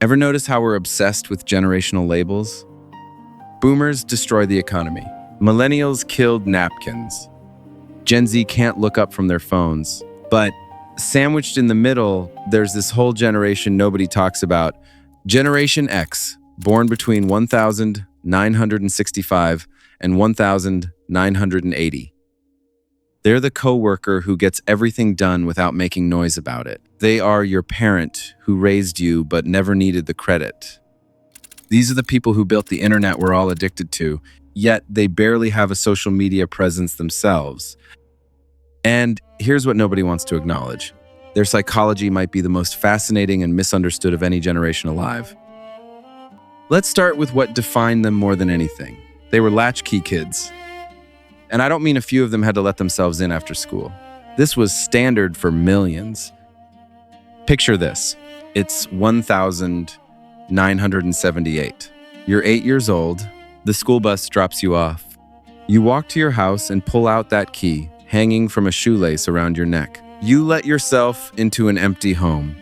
Ever notice how we're obsessed with generational labels? Boomers destroy the economy. Millennials killed napkins. Gen Z can't look up from their phones. But sandwiched in the middle, there's this whole generation nobody talks about. Generation X, born between 1965 and 1980. They're the coworker who gets everything done without making noise about it. They are your parent who raised you but never needed the credit. These are the people who built the internet we're all addicted to, yet they barely have a social media presence themselves. And here's what nobody wants to acknowledge. Their psychology might be the most fascinating and misunderstood of any generation alive. Let's start with what defined them more than anything. They were latchkey kids. And I don't mean a few of them had to let themselves in after school. This was standard for millions. Picture this. It's 1978. You're 8 years old. The school bus drops you off. You walk to your house and pull out that key, hanging from a shoelace around your neck. You let yourself into an empty home.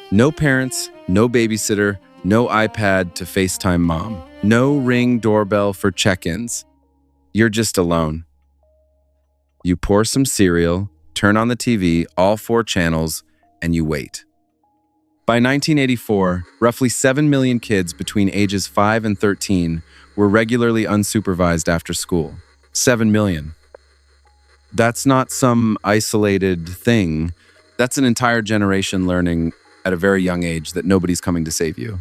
No parents, no babysitter, no iPad to FaceTime mom. No Ring doorbell for check-ins. You're just alone. You pour some cereal, turn on the TV, all 4 channels, and you wait. By 1984, roughly 7 million kids between ages 5 and 13 were regularly unsupervised after school. 7 million. That's not some isolated thing. That's an entire generation learning at a very young age that nobody's coming to save you.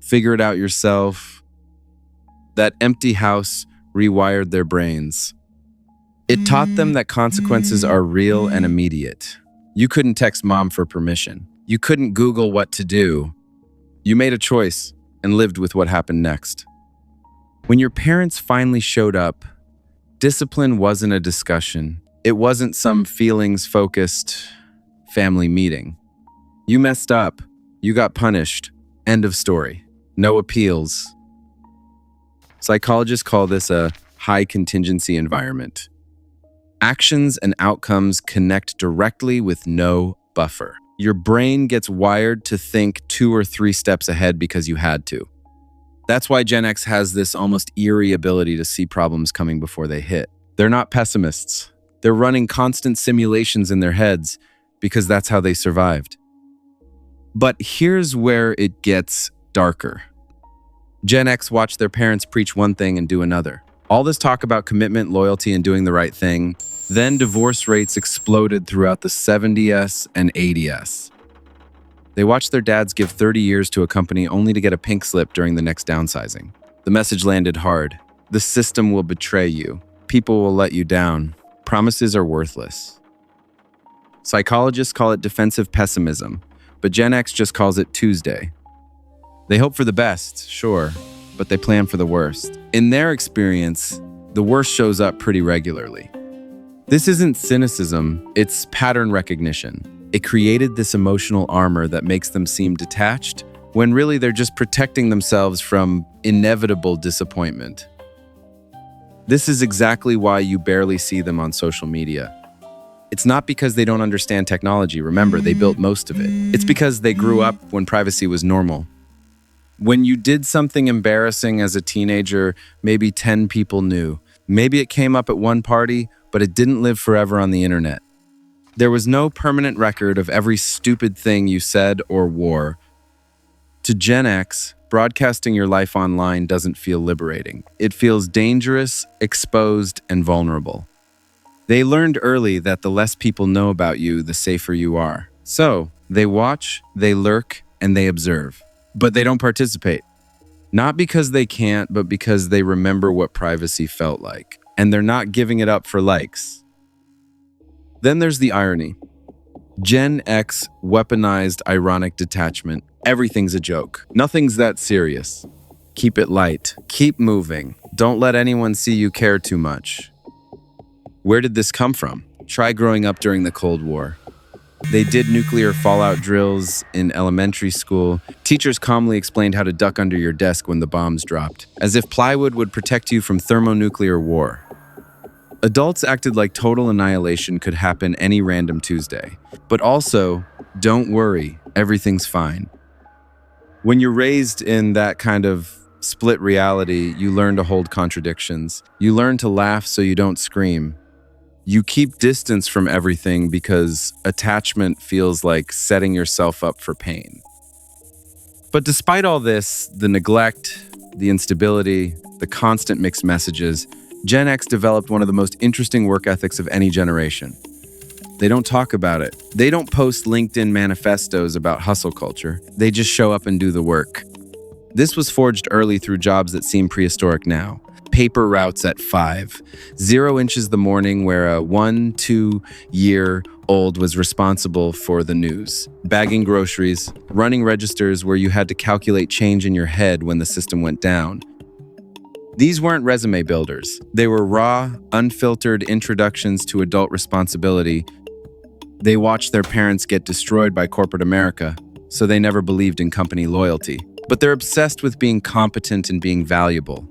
Figure it out yourself. That empty house rewired their brains. It taught them that consequences are real and immediate. You couldn't text mom for permission. You couldn't Google what to do. You made a choice and lived with what happened next. When your parents finally showed up, discipline wasn't a discussion. It wasn't some feelings-focused family meeting. You messed up. You got punished. End of story. No appeals. Psychologists call this a high contingency environment. Actions and outcomes connect directly with no buffer. Your brain gets wired to think 2 or 3 steps ahead because you had to. That's why Gen X has this almost eerie ability to see problems coming before they hit. They're not pessimists. They're running constant simulations in their heads because that's how they survived. But here's where it gets darker. Gen X watched their parents preach one thing and do another. All this talk about commitment, loyalty, and doing the right thing. Then divorce rates exploded throughout the 70s and 80s. They watched their dads give 30 years to a company only to get a pink slip during the next downsizing. The message landed hard. The system will betray you. People will let you down. Promises are worthless. Psychologists call it defensive pessimism, but Gen X just calls it Tuesday. They hope for the best, sure, but they plan for the worst. In their experience, the worst shows up pretty regularly. This isn't cynicism, it's pattern recognition. It created this emotional armor that makes them seem detached, when really they're just protecting themselves from inevitable disappointment. This is exactly why you barely see them on social media. It's not because they don't understand technology. Remember, they built most of it. It's because they grew up when privacy was normal. When you did something embarrassing as a teenager, maybe 10 people knew. Maybe it came up at one party, but it didn't live forever on the internet. There was no permanent record of every stupid thing you said or wore. To Gen X, broadcasting your life online doesn't feel liberating. It feels dangerous, exposed, and vulnerable. They learned early that the less people know about you, the safer you are. So, they watch, they lurk, and they observe. But they don't participate. Not because they can't, but because they remember what privacy felt like. And they're not giving it up for likes. Then there's the irony. Gen X weaponized ironic detachment. Everything's a joke. Nothing's that serious. Keep it light. Keep moving. Don't let anyone see you care too much. Where did this come from? Try growing up during the Cold War. They did nuclear fallout drills in elementary school. Teachers calmly explained how to duck under your desk when the bombs dropped, as if plywood would protect you from thermonuclear war. Adults acted like total annihilation could happen any random Tuesday. But also, don't worry, everything's fine. When you're raised in that kind of split reality, you learn to hold contradictions. You learn to laugh so you don't scream. You keep distance from everything because attachment feels like setting yourself up for pain. But despite all this, the neglect, the instability, the constant mixed messages, Gen X developed one of the most interesting work ethics of any generation. They don't talk about it. They don't post LinkedIn manifestos about hustle culture. They just show up and do the work. This was forged early through jobs that seem prehistoric now. Paper routes at 5, 0 inches the morning where a 1-2-year-old was responsible for the news, bagging groceries, running registers where you had to calculate change in your head when the system went down. These weren't resume builders. They were raw, unfiltered introductions to adult responsibility. They watched their parents get destroyed by corporate America, so they never believed in company loyalty. But they're obsessed with being competent and being valuable.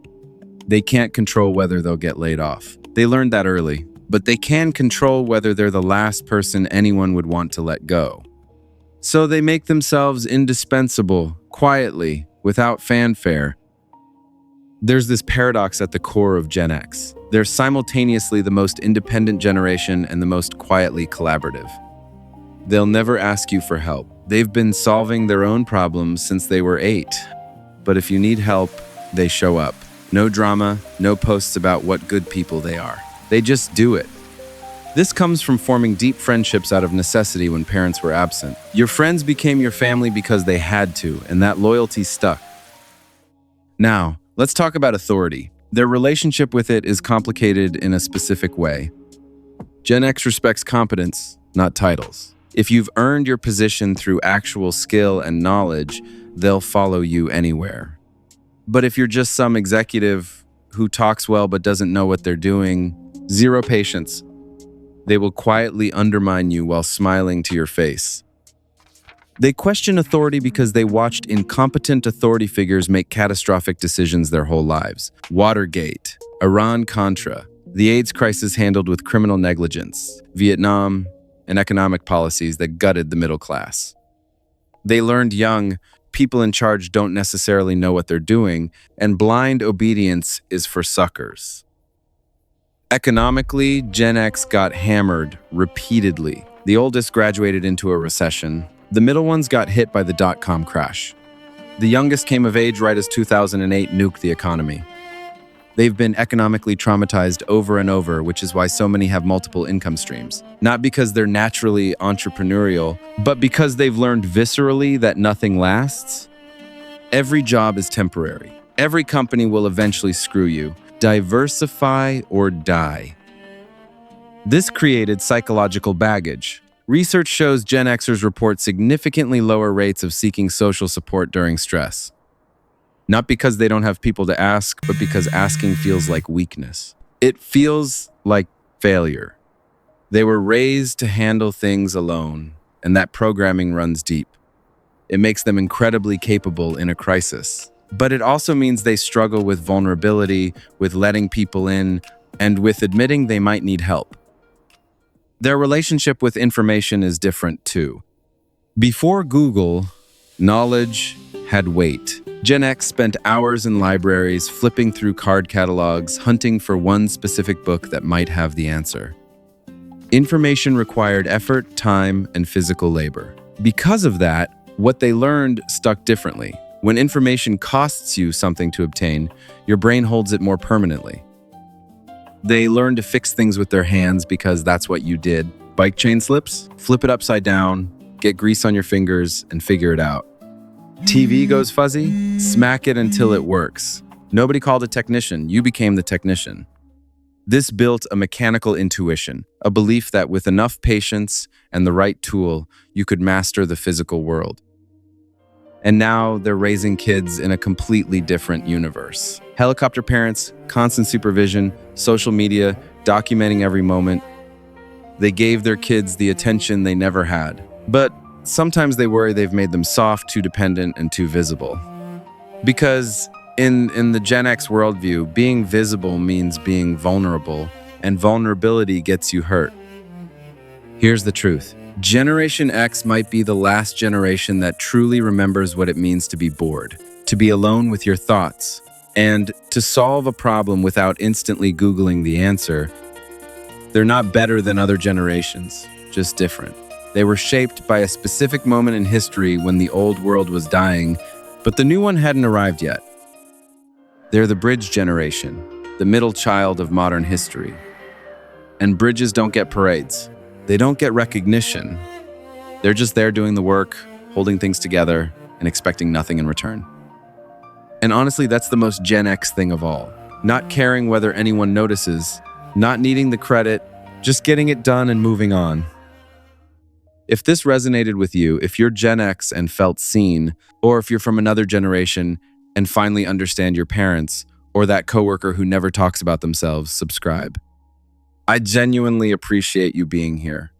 They can't control whether they'll get laid off. They learned that early, but they can control whether they're the last person anyone would want to let go. So they make themselves indispensable, quietly, without fanfare. There's this paradox at the core of Gen X. They're simultaneously the most independent generation and the most quietly collaborative. They'll never ask you for help. They've been solving their own problems since they were 8. But if you need help, they show up. No drama, no posts about what good people they are. They just do it. This comes from forming deep friendships out of necessity when parents were absent. Your friends became your family because they had to, and that loyalty stuck. Now, let's talk about authority. Their relationship with it is complicated in a specific way. Gen X respects competence, not titles. If you've earned your position through actual skill and knowledge, they'll follow you anywhere. But if you're just some executive who talks well but doesn't know what they're doing, zero patience. They will quietly undermine you while smiling to your face. They question authority because they watched incompetent authority figures make catastrophic decisions their whole lives. Watergate, Iran-Contra, the AIDS crisis handled with criminal negligence, Vietnam, and economic policies that gutted the middle class. They learned young, people in charge don't necessarily know what they're doing, and blind obedience is for suckers. Economically, Gen X got hammered repeatedly. The oldest graduated into a recession. The middle ones got hit by the dot-com crash. The youngest came of age right as 2008 nuked the economy. They've been economically traumatized over and over, which is why so many have multiple income streams. Not because they're naturally entrepreneurial, but because they've learned viscerally that nothing lasts. Every job is temporary. Every company will eventually screw you. Diversify or die. This created psychological baggage. Research shows Gen Xers report significantly lower rates of seeking social support during stress. Not because they don't have people to ask, but because asking feels like weakness. It feels like failure. They were raised to handle things alone, and that programming runs deep. It makes them incredibly capable in a crisis. But it also means they struggle with vulnerability, with letting people in, and with admitting they might need help. Their relationship with information is different too. Before Google, knowledge had weight. Gen X spent hours in libraries, flipping through card catalogs, hunting for one specific book that might have the answer. Information required effort, time, and physical labor. Because of that, what they learned stuck differently. When information costs you something to obtain, your brain holds it more permanently. They learn to fix things with their hands because that's what you did. Bike chain slips? Flip it upside down, get grease on your fingers, and figure it out. TV goes fuzzy? Smack it until it works. Nobody called a technician, you became the technician. This built a mechanical intuition, a belief that with enough patience and the right tool, you could master the physical world. And now they're raising kids in a completely different universe. Helicopter parents, constant supervision, social media, documenting every moment. They gave their kids the attention they never had. But sometimes they worry they've made them soft, too dependent, and too visible. Because in the Gen X worldview, being visible means being vulnerable, and vulnerability gets you hurt. Here's the truth. Generation X might be the last generation that truly remembers what it means to be bored, to be alone with your thoughts, and to solve a problem without instantly Googling the answer. They're not better than other generations, just different. They were shaped by a specific moment in history when the old world was dying, but the new one hadn't arrived yet. They're the bridge generation, the middle child of modern history. And bridges don't get parades. They don't get recognition. They're just there doing the work, holding things together, and expecting nothing in return. And honestly, that's the most Gen X thing of all. Not caring whether anyone notices, not needing the credit, just getting it done and moving on. If this resonated with you, if you're Gen X and felt seen, or if you're from another generation and finally understand your parents, or that coworker who never talks about themselves, subscribe. I genuinely appreciate you being here.